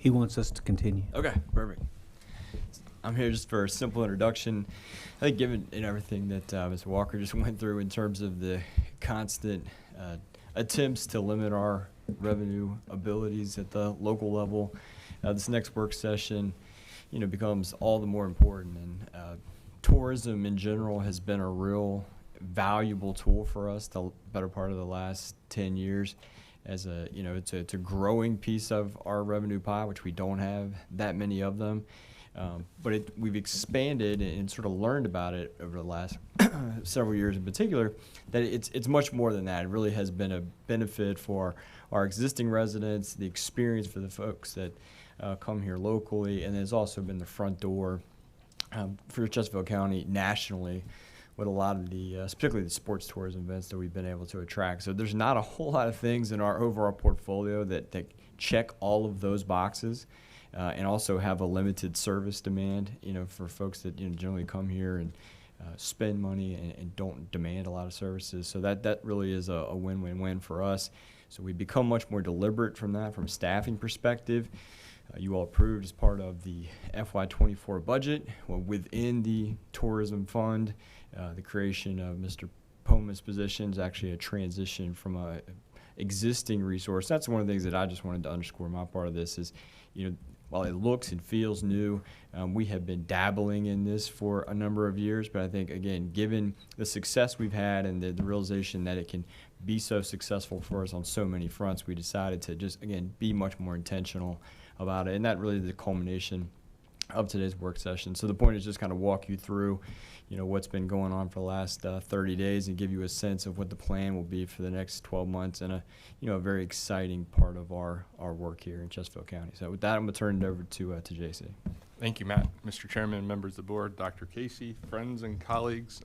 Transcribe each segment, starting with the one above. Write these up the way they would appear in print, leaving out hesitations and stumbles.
He wants us to continue. Okay, perfect. I'm here just for a simple introduction. I think given everything that Mr. Walker just went through in terms of the constant attempts to limit our revenue abilities at the local level, this next work session, becomes all the more important. And tourism in general has been a real valuable tool for us the better part of the last 10 years. As it's a growing piece of our revenue pie, which we don't have that many of them. But we've expanded and sort of learned about it over the last several years in particular, that it's much more than that. It really has been a benefit for our existing residents, the experience for the folks that come here locally, and it's also been the front door for Chesterfield County nationally with a lot of the, particularly the sports tourism events that we've been able to attract. So there's not a whole lot of things in our overall portfolio that check all of those boxes. And also have a limited service demand, for folks that generally come here and spend money and don't demand a lot of services. So that really is a win-win-win for us. So we become much more deliberate from that, from a staffing perspective. You all approved as part of the FY24 budget, within the tourism fund, the creation of Mr. Poma's position is actually a transition from a existing resource. That's one of the things that I just wanted to underscore. My part of this is, while it looks and feels new, we have been dabbling in this for a number of years. But I think, again, given the success we've had and the realization that it can be so successful for us on so many fronts, we decided to just, again, be much more intentional about it. And that really is the culmination of today's work session. So the point is just kind of walk you through, what's been going on for the last 30 days and give you a sense of what the plan will be for the next 12 months and a very exciting part of our work here in Chesterfield County. So with that, I'm going to turn it over to JC. Thank you, Matt. Mr. Chairman, members of the board, Dr. Casey, friends and colleagues.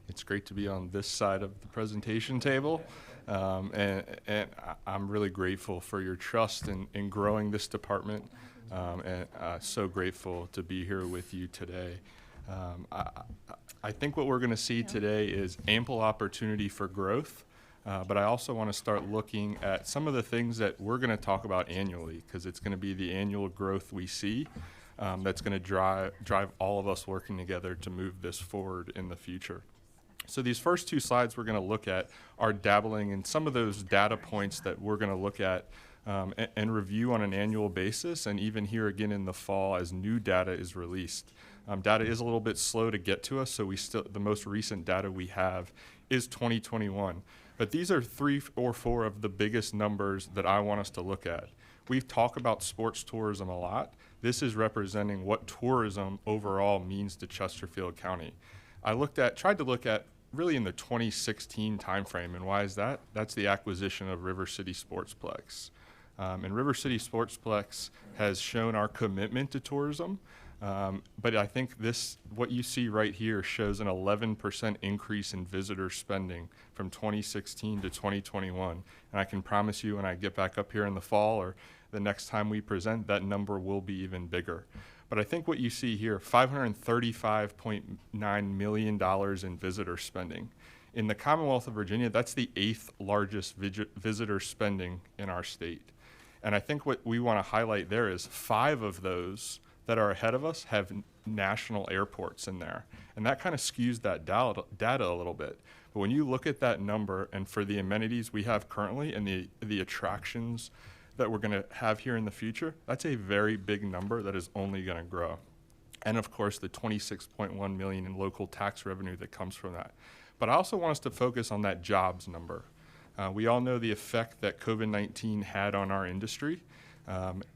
It's great to be on this side of the presentation table. And I'm really grateful for your trust in growing this department. And so grateful to be here with you today. I think what we're going to see today is ample opportunity for growth, but I also want to start looking at some of the things that we're going to talk about annually, because it's going to be the annual growth we see that's going to drive all of us working together to move this forward in the future. So these first two slides we're going to look at are dabbling in some of those data points that we're going to look at and review on an annual basis, and even here again in the fall as new data is released. Data is a little bit slow to get to us, so the most recent data we have is 2021. But these are 3 or 4 of the biggest numbers that I want us to look at. We've talked about sports tourism a lot. This is representing what tourism overall means to Chesterfield County. Tried to look at really in the 2016 timeframe, and why is that? That's the acquisition of River City Sportsplex. And River City Sportsplex has shown our commitment to tourism, but I think what you see right here shows an 11% increase in visitor spending from 2016 to 2021. And I can promise you when I get back up here in the fall or the next time we present, that number will be even bigger. But I think what you see here, $535.9 million in visitor spending. In the Commonwealth of Virginia, that's the 8th largest visitor spending in our state. And I think what we want to highlight there is 5 of those that are ahead of us have national airports in there. And that kind of skews that data a little bit. But when you look at that number, and for the amenities we have currently and the attractions that we're going to have here in the future, that's a very big number that is only going to grow. And of course, the $26.1 million in local tax revenue that comes from that. But I also want us to focus on that jobs number. We all know the effect that COVID-19 had on our industry.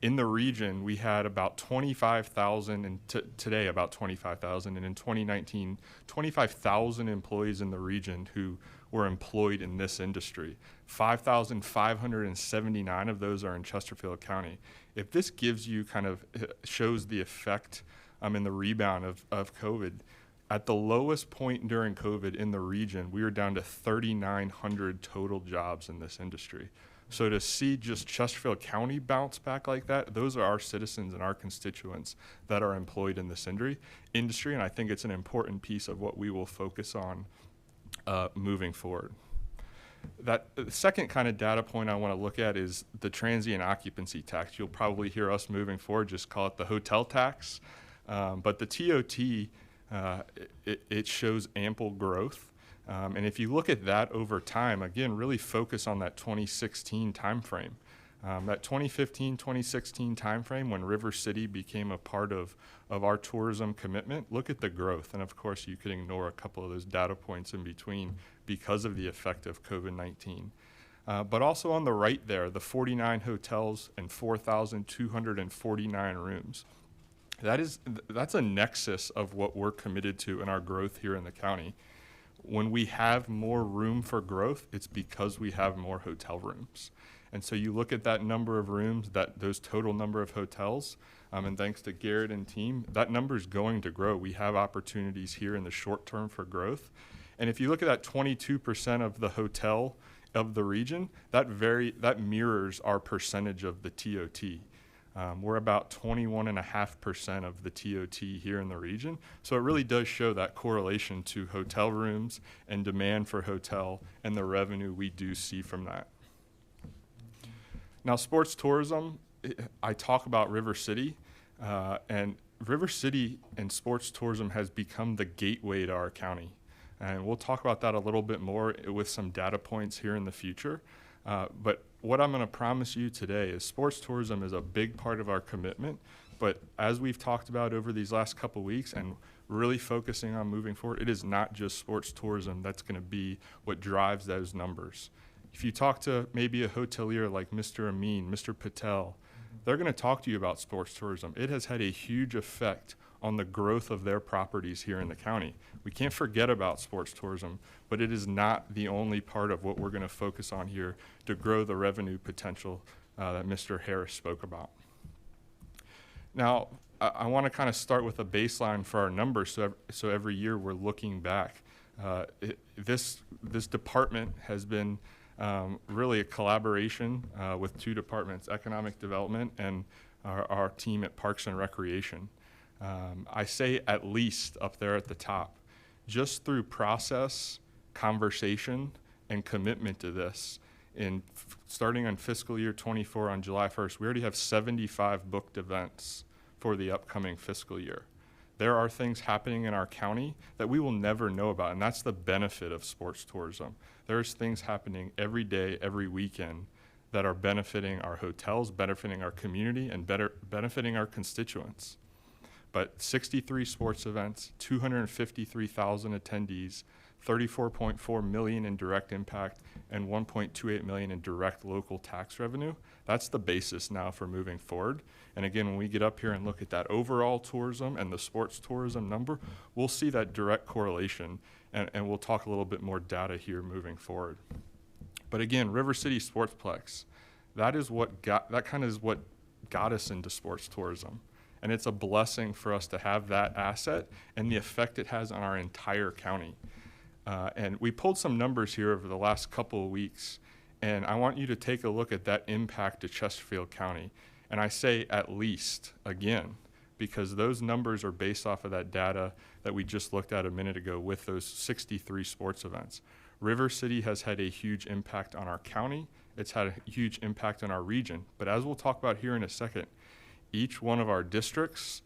In the region, we had about 25,000, and today about 25,000, and in 2019, 25,000 employees in the region who were employed in this industry. 5,579 of those are in Chesterfield County. If this gives you shows the effect in the rebound of COVID, at the lowest point during COVID in the region, we were down to 3,900 total jobs in this industry. So to see just Chesterfield County bounce back like that, those are our citizens and our constituents that are employed in this industry, and I think it's an important piece of what we will focus on moving forward. The second kind of data point I want to look at is the transient occupancy tax. You'll probably hear us moving forward just call it the hotel tax. But the TOT, it shows ample growth. And if you look at that over time, again, really focus on that 2016 timeframe. That 2015, 2016 timeframe when River City became a part of our tourism commitment, look at the growth. And of course, you could ignore a couple of those data points in between because of the effect of COVID-19. But also on the right there, the 49 hotels and 4,249 rooms. That's a nexus of what we're committed to in our growth here in the county. When we have more room for growth, it's because we have more hotel rooms. And so you look at that number of rooms, those total number of hotels, and thanks to Garrett and team, that number is going to grow. We have opportunities here in the short term for growth. And if you look at that 22% of the hotel of the region, that mirrors our percentage of the TOT. We're about 21.5% of the TOT here in the region. So it really does show that correlation to hotel rooms and demand for hotel and the revenue we do see from that. Now, sports tourism, I talk about River City, and River City and sports tourism has become the gateway to our county. And we'll talk about that a little bit more with some data points here in the future. But what I'm going to promise you today is sports tourism is a big part of our commitment. But as we've talked about over these last couple of weeks and really focusing on moving forward, it is not just sports tourism that's going to be what drives those numbers. If you talk to maybe a hotelier like Mr. Amin, Mr. Patel, they're going to talk to you about sports tourism. It has had a huge effect on the growth of their properties here in the county. We can't forget about sports tourism, but it is not the only part of what we're going to focus on here to grow the revenue potential that Mr. Harris spoke about. Now, I want to kind of start with a baseline for our numbers, so every year we're looking back. This department has been really a collaboration with two departments, economic development and our team at Parks and Recreation. I say at least up there at the top. Just through process, conversation, and commitment to this, starting on fiscal year 24 on July 1st, we already have 75 booked events for the upcoming fiscal year. There are things happening in our county that we will never know about, and that's the benefit of sports tourism. There's things happening every day, every weekend that are benefiting our hotels, benefiting our community, and benefiting our constituents. But 63 sports events, 253,000 attendees, 34.4 million in direct impact, and 1.28 million in direct local tax revenue. That's the basis now for moving forward. And again, when we get up here and look at that overall tourism and the sports tourism number, we'll see that direct correlation, and we'll talk a little bit more data here moving forward. But again, River City Sportsplex, that kind of is what got us into sports tourism. And it's a blessing for us to have that asset and the effect it has on our entire county. And we pulled some numbers here over the last couple of weeks, and I want you to take a look at that impact to Chesterfield County. And I say at least, again, because those numbers are based off of that data that we just looked at a minute ago with those 63 sports events. River City has had a huge impact on our county. It's had a huge impact on our region. But as we'll talk about here in a second, each one of our districts,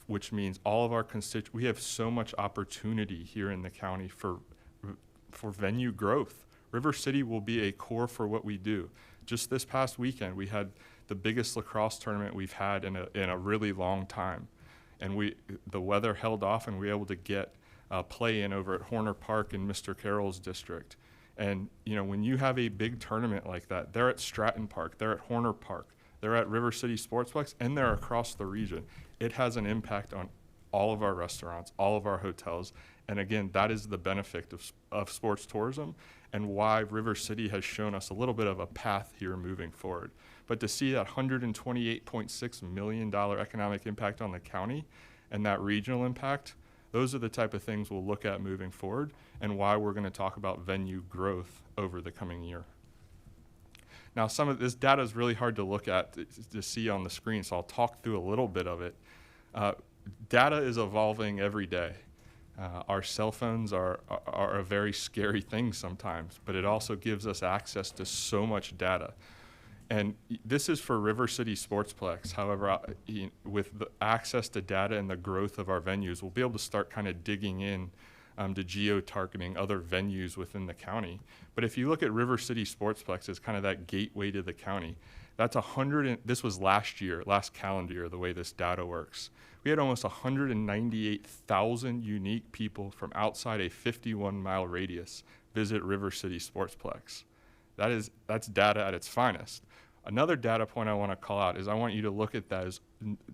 which means all of our constituents, we have so much opportunity here in the county for venue growth. River City will be a core for what we do. Just this past weekend, we had the biggest lacrosse tournament we've had in a really long time. And the weather held off, and we were able to get play in over at Horner Park in Mr. Carroll's district. And when you have a big tournament like that, they're at Stratton Park, they're at Horner Park, they're at River City Sportsplex, and they're across the region. It has an impact on all of our restaurants, all of our hotels. And again, that is the benefit of sports tourism and why River City has shown us a little bit of a path here moving forward. But to see that $128.6 million economic impact on the county and that regional impact, those are the type of things we'll look at moving forward and why we're going to talk about venue growth over the coming year. Now, some of this data is really hard to look at to see on the screen, so I'll talk through a little bit of it. Data is evolving every day. Our cell phones are a very scary thing sometimes, but it also gives us access to so much data. And this is for River City Sportsplex. However, with the access to data and the growth of our venues, we'll be able to start kind of digging in to geo-targeting other venues within the county. But if you look at River City Sportsplex as kind of that gateway to the county, that's this was last calendar year, the way this data works. We had almost 198,000 unique people from outside a 51-mile radius visit River City Sportsplex. That's data at its finest. Another data point I want to call out is I want you to look at that as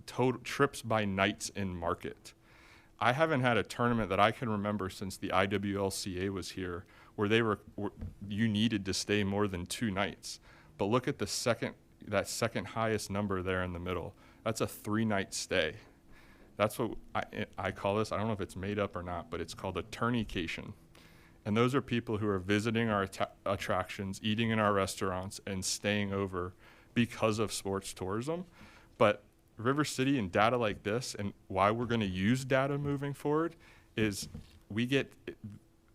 total trips by nights in market. I haven't had a tournament that I can remember since the IWLCA was here where you needed to stay more than 2 nights. But look at that second highest number there in the middle. That's a 3-night stay. That's what I call this. I don't know if it's made up or not, but it's called a tourneycation. And those are people who are visiting our attractions, eating in our restaurants, and staying over because of sports tourism. But River City and data like this, and why we're going to use data moving forward, is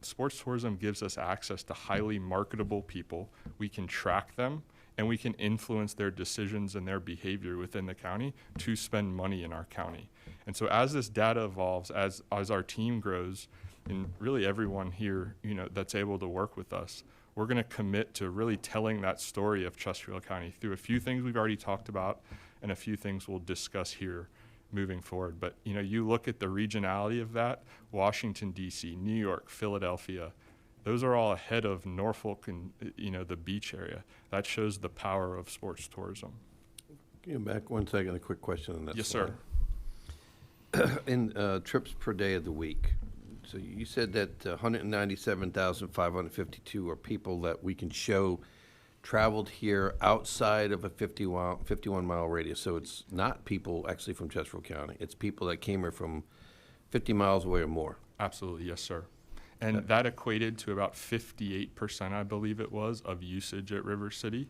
sports tourism gives us access to highly marketable people. We can track them, and we can influence their decisions and their behavior within the county to spend money in our county. And so as this data evolves, as our team grows, and really everyone here, that's able to work with us, we're going to commit to really telling that story of Chesterfield County through a few things we've already talked about and a few things we'll discuss here moving forward. But you look at the regionality of that, Washington, D.C., New York, Philadelphia, those are all ahead of Norfolk and the beach area. That shows the power of sports tourism. Can you back 1 second, a quick question on that. Yes, slide. sir. In trips per day of the week, so you said that 197,552 are people that we can show traveled here outside of a 51-mile radius. So it's not people actually from Chesterfield County. It's people that came here from 50 miles away or more. Absolutely, yes, sir. And that equated to about 58%, I believe it was, of usage at River City.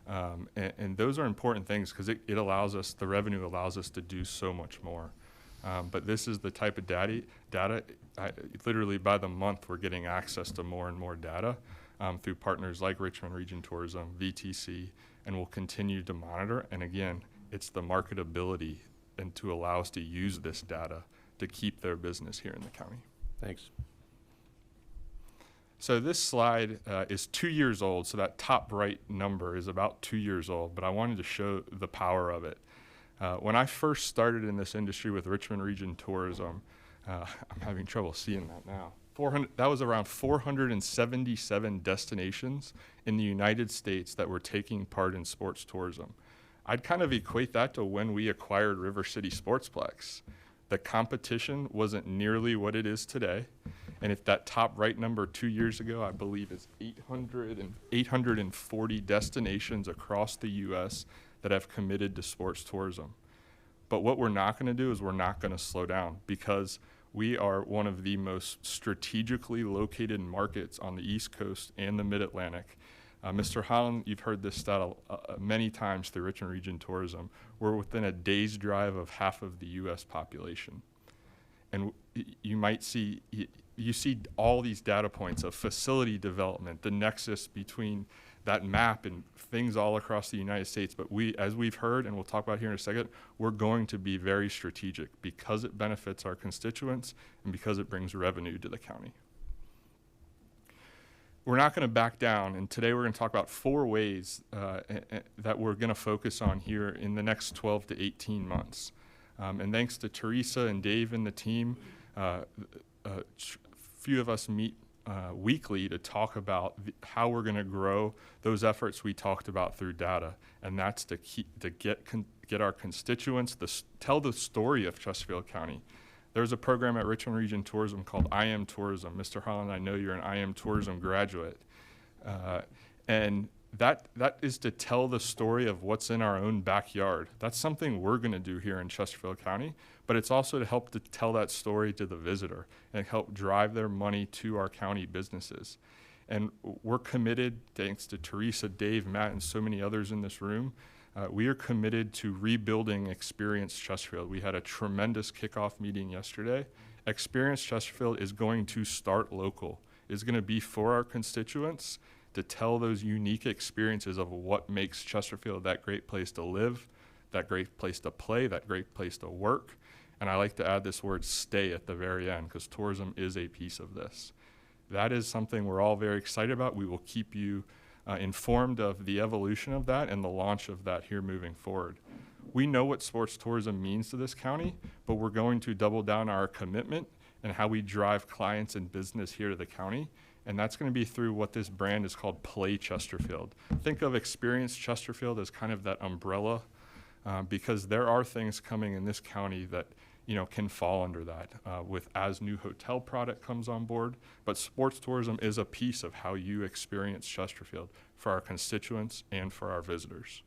And those are important things because it allows us, the revenue allows us to do so much more. But this is the type of data literally by the month, we're getting access to more and more data through partners like Richmond Region Tourism, VTC, and we'll continue to monitor. And again, it's the marketability and to allow us to use this data to keep their business here in the county. Thanks. So this slide is 2 years old, so that top right number is about 2 years old, but I wanted to show the power of it. When I first started in this industry with Richmond Region Tourism, I'm having trouble seeing that now. That was around 477 destinations in the United States that were taking part in sports tourism. I'd kind of equate that to when we acquired River City Sportsplex. The competition wasn't nearly what it is today. And if that top right number 2 years ago, I believe is 840 destinations across the U.S. that have committed to sports tourism. But what we're not going to do is we're not going to slow down because we are one of the most strategically located markets on the East Coast and the Mid-Atlantic. Mr. Holland, you've heard this stat many times through Richmond Region Tourism. We're within a day's drive of half of the U.S. population. And you see all these data points of facility development, the nexus between that map and things all across the United States. But as we've heard, and we'll talk about here in a second, we're going to be very strategic because it benefits our constituents and because it brings revenue to the county. We're not going to back down, and today we're going to talk about 4 ways that we're going to focus on here in the next 12 to 18 months. And thanks to Teresa and Dave and the team, few of us meet weekly to talk about how we're going to grow those efforts we talked about through data, and that's to get our constituents tell the story of Chesterfield County. There's a program at Richmond Region Tourism called I Am Tourism. Mr. Holland, I know you're an I Am Tourism graduate, and that is to tell the story of what's in our own backyard. That's something we're going to do here in Chesterfield County, but it's also to help to tell that story to the visitor and help drive their money to our county businesses. And we're committed, thanks to Teresa, Dave, Matt, and so many others in this room, we are committed to rebuilding Experience Chesterfield. We had a tremendous kickoff meeting yesterday, Experience Chesterfield is going to start local. It's going to be for our constituents to tell those unique experiences of what makes Chesterfield that great place to live, that great place to play, that great place to work. And I like to add this word stay at the very end, because tourism is a piece of this. That is something we're all very excited about. We will keep you informed of the evolution of that and the launch of that here moving forward. We know what sports tourism means to this county, but we're going to double down our commitment and how we drive clients and business here to the county. And that's going to be through what this brand is called Play Chesterfield. Think of Experience Chesterfield as kind of that umbrella, because there are things coming in this county that can fall under that with as new hotel product comes on board. But sports tourism is a piece of how you experience Chesterfield for our constituents and for our visitors.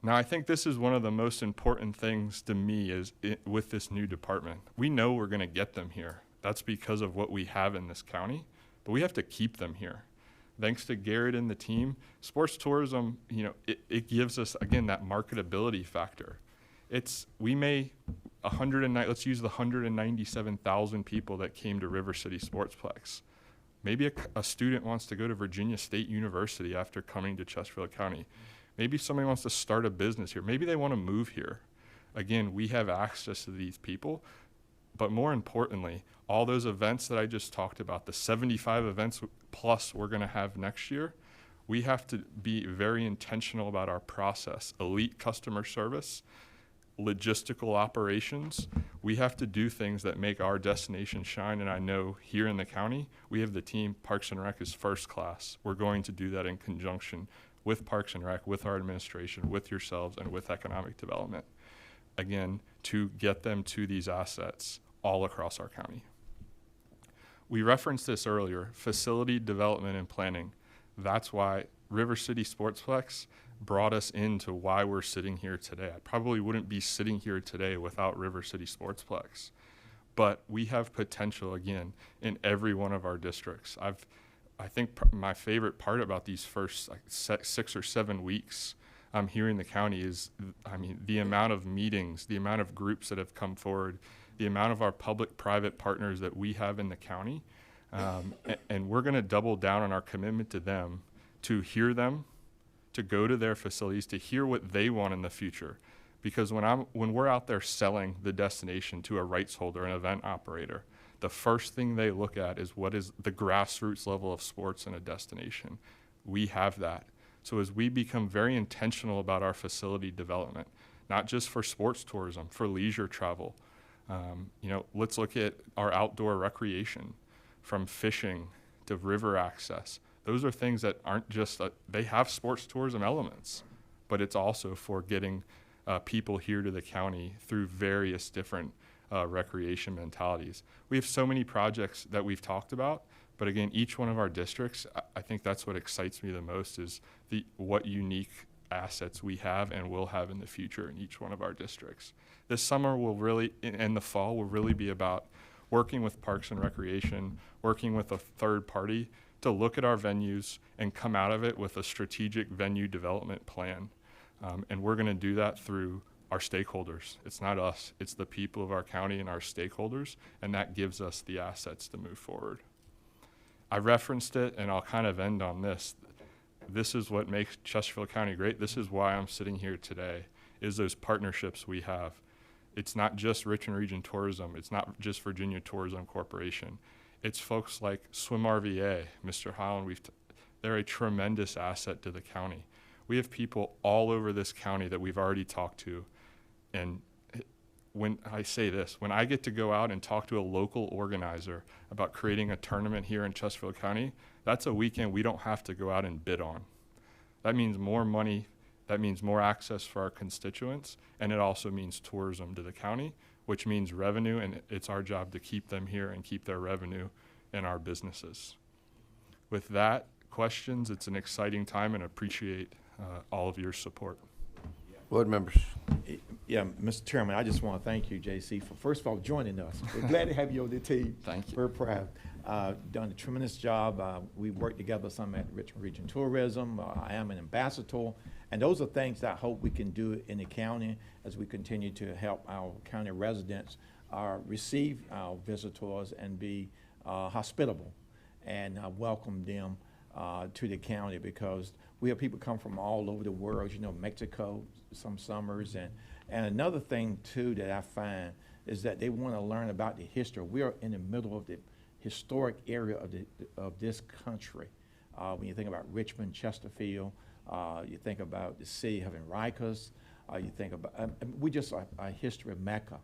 Now, I think this is one of the most important things to me with this new department. We know we're going to get them here. That's because of what we have in this county, but we have to keep them here. Thanks to Garrett and the team, sports tourism, it gives us, again, that marketability factor. Let's use the 197,000 people that came to River City Sportsplex. Maybe a student wants to go to Virginia State University after coming to Chesterfield County. Maybe somebody wants to start a business here. Maybe they want to move here. Again, we have access to these people, but more importantly, all those events that I just talked about, the 75 events plus we're going to have next year, we have to be very intentional about our process. Elite customer service, logistical operations. We have to do things that make our destination shine, and I know here in the county, we have the team. Parks and Rec is first class. We're going to do that in conjunction with Parks and Rec, with our administration, with yourselves, and with economic development, again, to get them to these assets all across our county. We referenced this earlier, facility development and planning. That's why River City Sportsplex brought us into why we're sitting here today. I probably wouldn't be sitting here today without River City Sportsplex. But we have potential, again, in every one of our districts. I think my favorite part about these first 6 or 7 weeks here in the county is, the amount of meetings, the amount of groups that have come forward, the amount of our public-private partners that we have in the county. And we're going to double down on our commitment to them, to hear them, to go to their facilities, to hear what they want in the future. Because when we're out there selling the destination to a rights holder, an event operator, the first thing they look at is what is the grassroots level of sports in a destination. We have that. So as we become very intentional about our facility development, not just for sports tourism, for leisure travel, let's look at our outdoor recreation, from fishing to river access. Those are things that aren't just, they have sports tourism elements, but it's also for getting people here to the county through various different recreation mentalities. We have so many projects that we've talked about, but again, each one of our districts, I think that's what excites me the most, is what unique assets we have and will have in the future in each one of our districts. This summer and the fall will really be about working with Parks and Recreation, working with a third party to look at our venues and come out of it with a strategic venue development plan. And we're going to do that through our stakeholders. It's not us, it's the people of our county and our stakeholders, and that gives us the assets to move forward. I referenced it, and I'll kind of end on this. This is what makes Chesterfield County great. This is why I'm sitting here today, is those partnerships we have. It's not just Richmond Region Tourism. It's not just Virginia Tourism Corporation. It's folks like Swim RVA, Mr. Holland. They're a tremendous asset to the county. We have people all over this county that we've already talked to. And when I say this, when I get to go out and talk to a local organizer about creating a tournament here in Chesterfield County, that's a weekend we don't have to go out and bid on. That means more money, that means more access for our constituents, and it also means tourism to the county, which means revenue, and it's our job to keep them here and keep their revenue in our businesses. With that, questions, it's an exciting time, and appreciate all of your support. Board members. Yeah, Mr. Chairman, I just want to thank you, JC, for first of all joining us. We're glad to have you on the team. Thank you. We're proud. Done a tremendous job. We worked together some at Richmond Region Tourism. I am an ambassador, and those are things that I hope we can do in the county as we continue to help our county residents receive our visitors and be hospitable and welcome them to the county, because we have people come from all over the world, you know, Mexico some summers. And another thing too that I find is that they want to learn about the history. We are in the middle of the historic area of this country. When you think about Richmond, Chesterfield, you think about the city of Enriquez, you think about, we just are a history mecca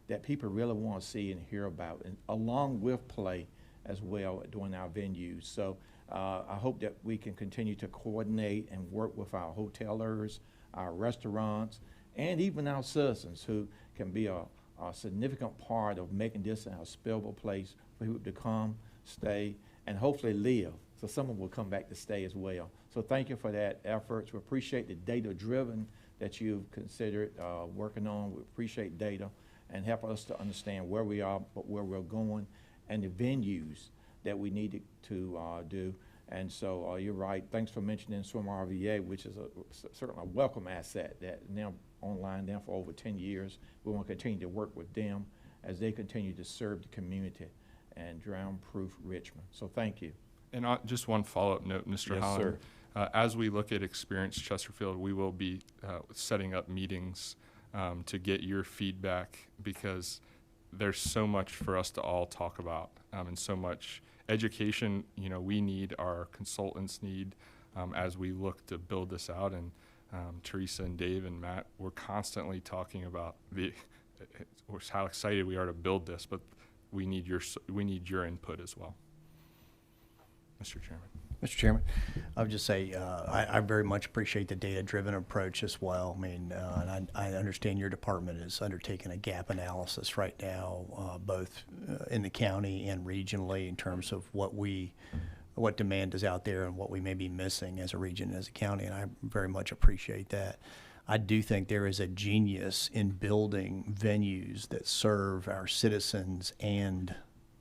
that people really want to see and hear about, and along with play as well during our venues. So I hope that we can continue to coordinate and work with our hotelers, our restaurants, and even our citizens, who can be a significant part of making this a hospitable place for people to come, stay, and hopefully live. So someone will come back to stay as well. So thank you for that effort. We appreciate the data-driven that you've considered working on. We appreciate data and help us to understand where we are, but where we're going, and the venues that we need to do. And so you're right. Thanks for mentioning Swim RVA, which is certainly a welcome asset that now online now for over 10 years. We want to continue to work with them as they continue to serve the community and drown-proof Richmond. So thank you. And just one follow-up note, Mr. Yes, Holland. sir. As we look at Experience Chesterfield, we will be setting up meetings to get your feedback, because there's so much for us to all talk about, and so much education, you know, we need, our consultants need, as we look to build this out. And Teresa and Dave and Matt, we're constantly talking about how excited we are to build this, but we need your input as well. Mr. Chairman. Mr. Chairman, I would just say I very much appreciate the data-driven approach as well. I mean, and I understand your department is undertaking a gap analysis right now, both in the county and regionally, in terms of what demand is out there and what we may be missing as a region, as a county, and I very much appreciate that. I do think there is a genius in building venues that serve our citizens and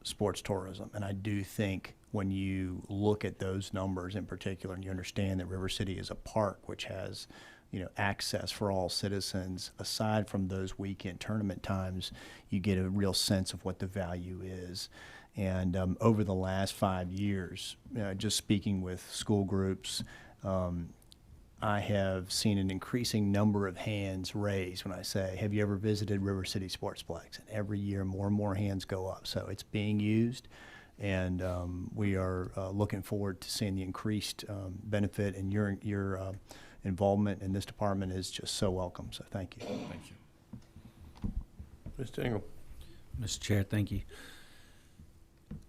sports tourism, and I do think when you look at those numbers in particular, and you understand that River City is a park which has, you know, access for all citizens, aside from those weekend tournament times, you get a real sense of what the value is. And over the last 5 years, just speaking with school groups, I have seen an increasing number of hands raised when I say, have you ever visited River City Sportsplex? And every year more and more hands go up. So it's being used. And we are looking forward to seeing the increased benefit, and your involvement in this department is just so welcome. So thank you. Thank you. Mr. Engel. Mr. Chair, thank you.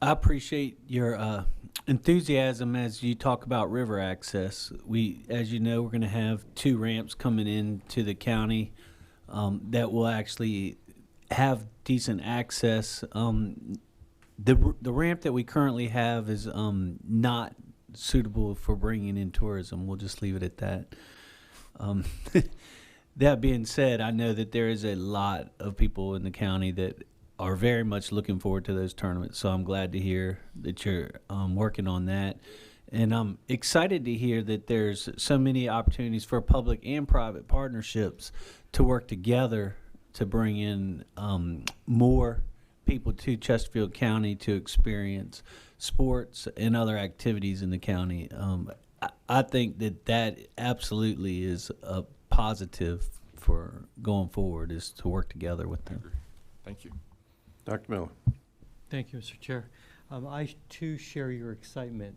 I appreciate your enthusiasm as you talk about river access. As you know, we're going to have 2 ramps coming into the county that will actually have decent access. The ramp that we currently have is not suitable for bringing in tourism. We'll just leave it at that. That being said, I know that there is a lot of people in the county that are very much looking forward to those tournaments, so I'm glad to hear that you're working on that. And I'm excited to hear that there's so many opportunities for public and private partnerships to work together to bring in more people to Chesterfield County to experience sports and other activities in the county. I think that absolutely is a positive for going forward, is to work together with them. Thank you. Dr. Miller. Thank you, Mr. Chair. I too share your excitement.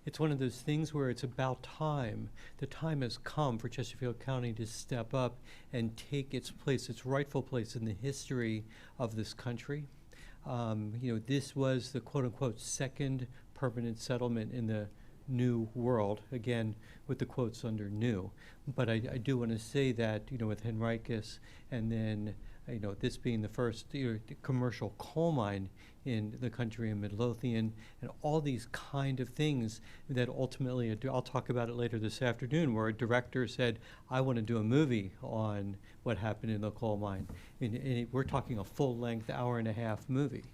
It's one of those things where it's about time. The time has come for Chesterfield County to step up and take its place, its rightful place in the history of this country. This was the quote-unquote second permanent settlement in the New World, again with the quotes under new. But I do want to say that, with Henricus, and then this being the first commercial coal mine in the country in Midlothian, and all these kind of things that ultimately, I'll talk about it later this afternoon, where a director said, I want to do a movie on what happened in the coal mine. And we're talking a full-length, hour-and-a-half movie.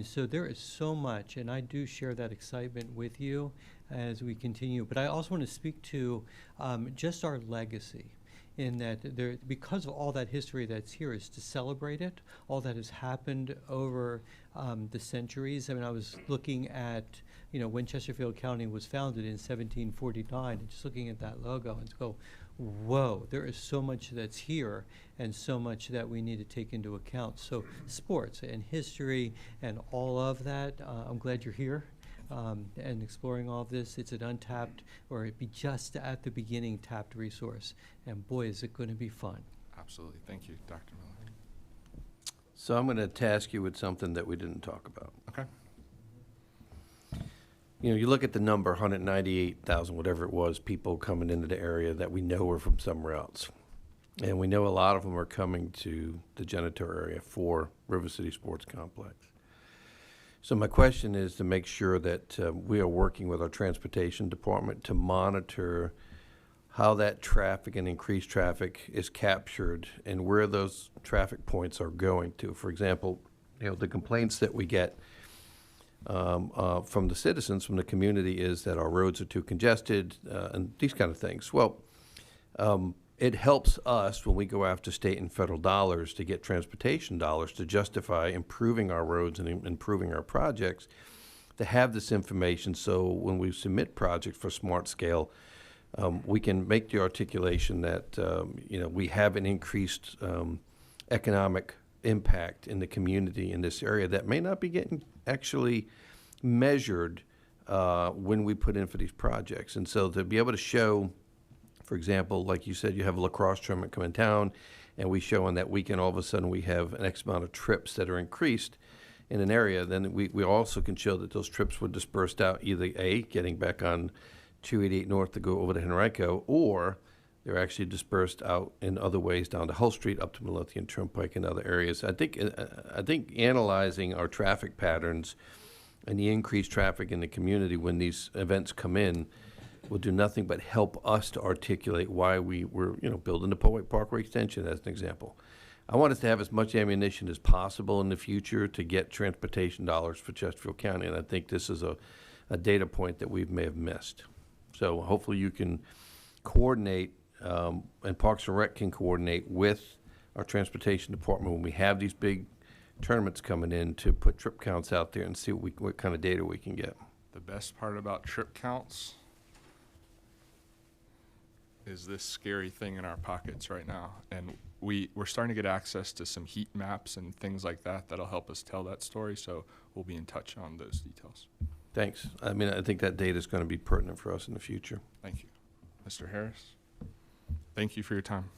So there is so much, and I do share that excitement with you as we continue. But I also want to speak to just our legacy. in that there, because of all that history that's here, is to celebrate it, all that has happened over the centuries. I mean, I was looking at, when Chesterfield County was founded in 1749, and just looking at that logo and go, whoa, there is so much that's here and so much that we need to take into account. So sports and history and all of that, I'm glad you're here and exploring all of this. It's an untapped, or it'd be just at the beginning tapped resource. And boy, is it going to be fun. Absolutely. Thank you, Dr. Miller. So I'm going to task you with something that we didn't talk about. Okay. You look at the number, 198,000, whatever it was, people coming into the area that we know are from somewhere else. And we know a lot of them are coming to the Genitor area for River City Sports Complex. So my question is to make sure that we are working with our transportation department to monitor how that traffic and increased traffic is captured and where those traffic points are going to. For example, the complaints that we get from the citizens, from the community, is that our roads are too congested and these kind of things. Well, it helps us when we go after state and federal dollars to get transportation dollars to justify improving our roads and improving our projects, to have this information so when we submit projects for smart scale, we can make the articulation that we have an increased economic impact in the community in this area that may not be getting actually measured when we put in for these projects. And so to be able to show, for example, like you said, you have a lacrosse tournament come in town, and we show on that weekend all of a sudden we have an X amount of trips that are increased in an area, then we also can show that those trips were dispersed out, either A, getting back on 288 North to go over to Henrico, or they're actually dispersed out in other ways down to Hull Street, up to Midlothian Turnpike and other areas. I think analyzing our traffic patterns and the increased traffic in the community when these events come in will do nothing but help us to articulate why we were, building the Powhite Parkway extension as an example. I want us to have as much ammunition as possible in the future to get transportation dollars for Chesterfield County, and I think this is a data point that we may have missed. So hopefully you can coordinate, and Parks and Rec can coordinate with our transportation department when we have these big tournaments coming in to put trip counts out there and see what kind of data we can get. The best part about trip counts is this scary thing in our pockets right now. And we're starting to get access to some heat maps and things like that that'll help us tell that story. So we'll be in touch on those details. Thanks. I mean, I think that data is going to be pertinent for us in the future. Thank you. Mr. Harris, thank you for your time.